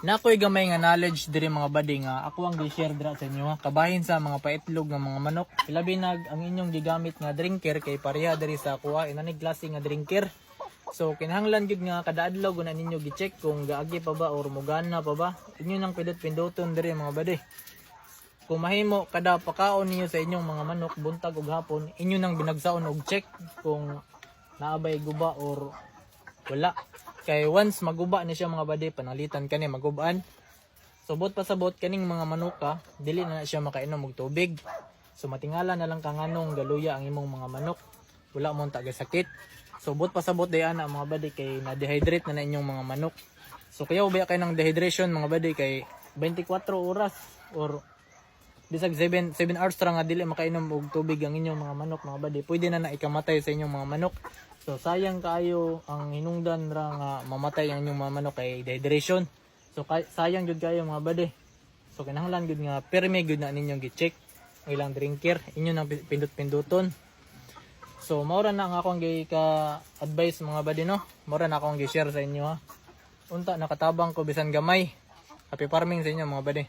Nakoy gamay nga knowledge diri mga buddy nga ako ang gi-share dira sa inyo ha. Kabahin sa mga paitlog nga mga manok. Ilabi nag ang inyong gigamit nga drinker kay pareha diri sa kuha inanig klase nga drinker. So kinahanglan gid nga kada adlaw guna ninyo gi-check kung gaagi pa ba or mugana pa ba. Inyo nang pindot-pindoton diri mga buddy. Kung mahimo kada pakaon niyo sa inyong mga manok buntag ug hapon, inyo nang binagsaon og check kung naabay guba or wala. Kay once maguba na siya mga buddy, panalitan kani magubaan. So bot pasabot kaning mga manuka, dili na siya makainom og tubig. So matingala na lang kang anong galuya ang imong mga manok. Wala mo taga sakit. So bot pasabot dayan mga buddy kay na-dehydrate na inyong mga manok. So kaya ubaya kay ng dehydration mga buddy kay 24 oras or bisag 7 hours ra nga dili makainom og tubig ang inyong mga manok mga buddy. Pwede na ikamatay sa inyong mga manok. So sayang kaayo ang hinungdan ra nga mamatay ang inyong mga manok kay dehydration. So sayang jud kayo mga buddy. So kinahanglan gud nga permi gud na ninyong gi-check ang ilang drinker, inyo nang pindot-pindoton. So maura na ang akong gi-advise mga buddy no. Maura na akong gi-share sa inyo ha. Unta nakatabang ko bisan gamay. Happy farming sa inyo mga buddy.